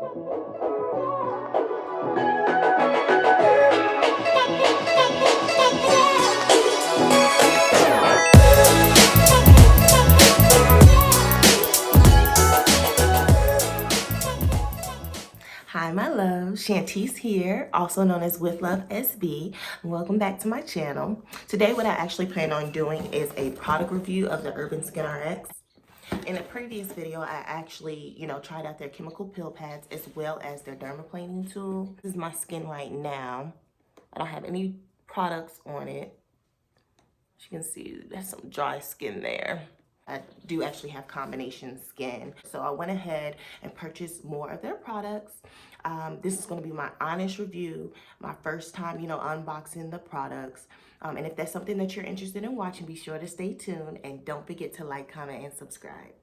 Hi, my love. Shantice here, also known as With Love SB. Welcome back to my channel. Today, what I actually plan on doing is a product review of the Urban Skin RX. In a previous video, I actually, tried out their chemical peel pads as well as their dermaplaning tool. This is my skin right now. I don't have any products on it. As you can see, there's some dry skin there. I do actually have combination skin. So I went ahead and purchased more of their products. This is going to be my honest review, my first time, unboxing the products. And if that's something that you're interested in watching, be sure to stay tuned and don't forget to like, comment, and subscribe.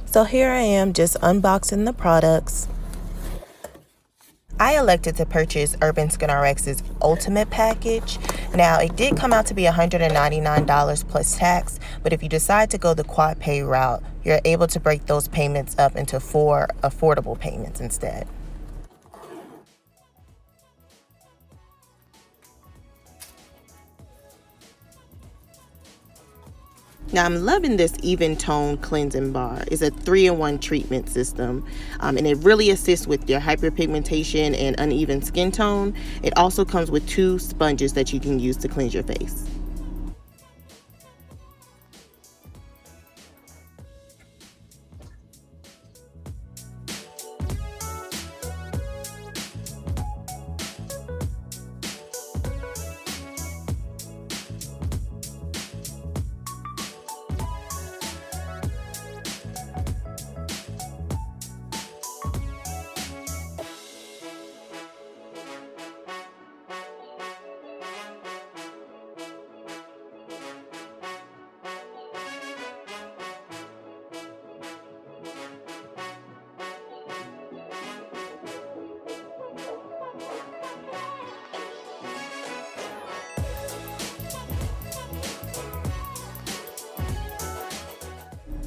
So here I am just unboxing the products. I elected to purchase Urban Skin RX's Ultimate Package. Now, it did come out to be $199 plus tax, but if you decide to go the quad pay route, you're able to break those payments up into 4 affordable payments instead. Now, I'm loving this Even Tone Cleansing Bar. It's a 3-in-1 treatment system, and it really assists with your hyperpigmentation and uneven skin tone. It also comes with 2 sponges that you can use to cleanse your face.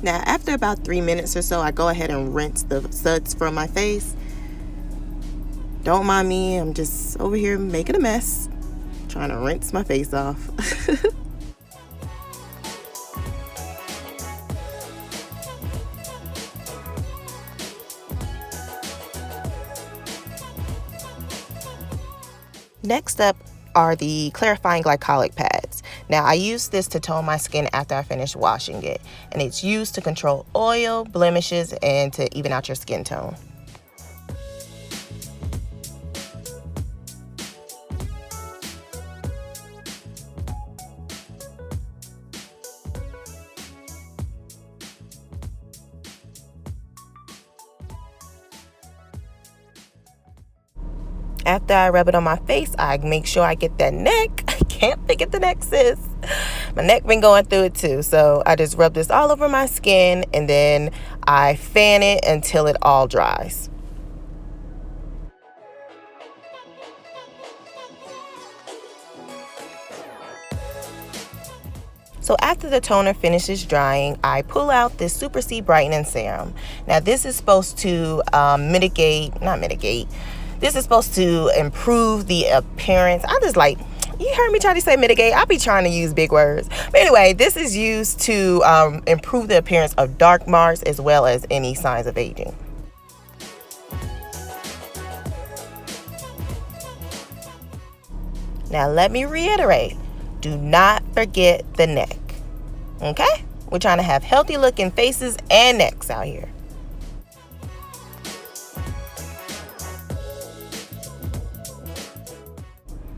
Now, after about 3 minutes or so, I go ahead and rinse the suds from my face. Don't mind me, I'm just over here making a mess, trying to rinse my face off. Next up are the clarifying glycolic pads. Now, I use this to tone my skin after I finish washing it, and it's used to control oil, blemishes, and to even out your skin tone. After I rub it on my face, I make sure I get that neck. I can't forget the neck, sis. My neck been going through it too. So I just rub this all over my skin and then I fan it until it all dries. So after the toner finishes drying, I pull out this Super C Brightening Serum. Now this is supposed to this is supposed to improve the appearance. You heard me try to say mitigate. I be trying to use big words. But anyway, this is used to improve the appearance of dark marks as well as any signs of aging. Now let me reiterate, do not forget the neck, okay? We're trying to have healthy looking faces and necks out here.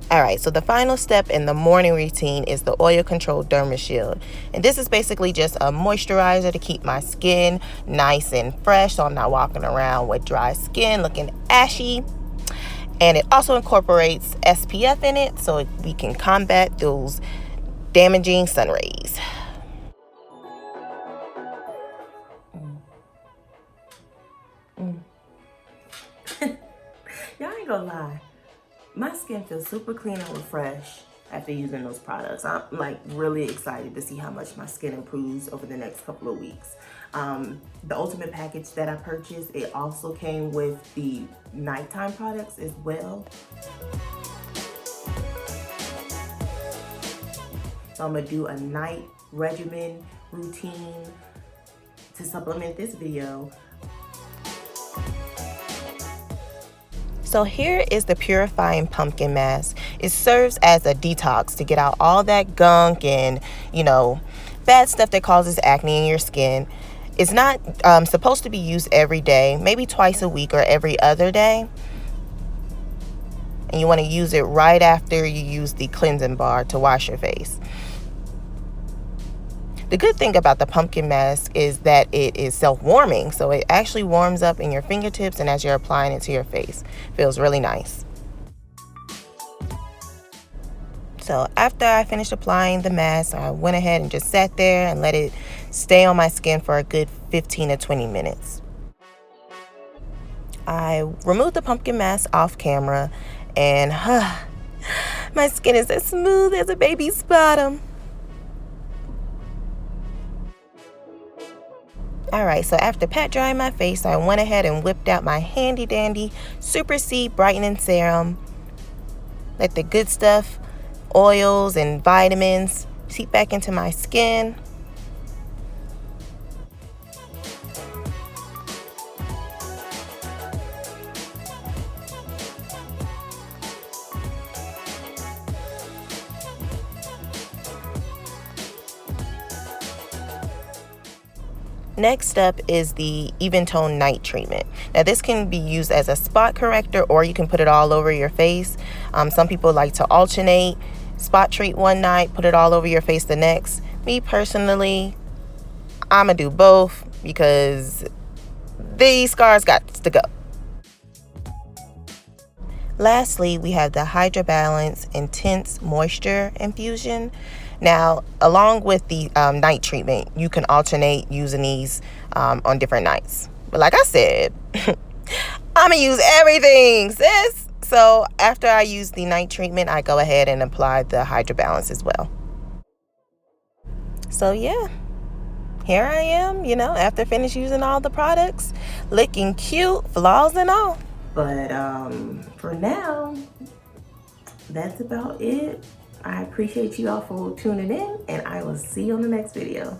All right, so the final step in the morning routine is the Oil Control Derma Shield. And this is basically just a moisturizer to keep my skin nice and fresh so I'm not walking around with dry skin looking ashy. And it also incorporates SPF in it so we can combat those damaging sun rays. Y'all ain't gonna lie. My skin feels super clean and refreshed after using those products. I'm like really excited to see how much my skin improves over the next couple of weeks. The ultimate package that I purchased, it also came with the nighttime products as well. So I'm gonna do a night regimen routine to supplement this video. So here is the purifying pumpkin mask. It serves as a detox to get out all that gunk and, you know, bad stuff that causes acne in your skin. It's not supposed to be used every day, maybe twice a week or every other day. And you want to use it right after you use the cleansing bar to wash your face. The good thing about the pumpkin mask is that it is self-warming, so it actually warms up in your fingertips and as you're applying it to your face. Feels really nice. So after I finished applying the mask, I went ahead and just sat there and let it stay on my skin for a good 15 to 20 minutes. I removed the pumpkin mask off camera and my skin is as smooth as a baby's bottom. Alright, so after pat drying my face, I went ahead and whipped out my handy dandy Super Seed Brightening Serum. Let the good stuff, oils and vitamins, seep back into my skin. Next up is the Even Tone Night Treatment. Now this can be used as a spot corrector or you can put it all over your face. Some people like to alternate, spot treat one night, put it all over your face the next. Me personally, I'm gonna do both because these scars got to go. Lastly, we have the Hydra Balance Intense Moisture Infusion. Now, along with the night treatment, you can alternate using these on different nights. But like I said, I'm going to use everything, sis. So after I use the night treatment, I go ahead and apply the Hydra Balance as well. So yeah, here I am, you know, after finish using all the products, looking cute, flaws and all. But for now, that's about it. I appreciate you all for tuning in, and I will see you on the next video.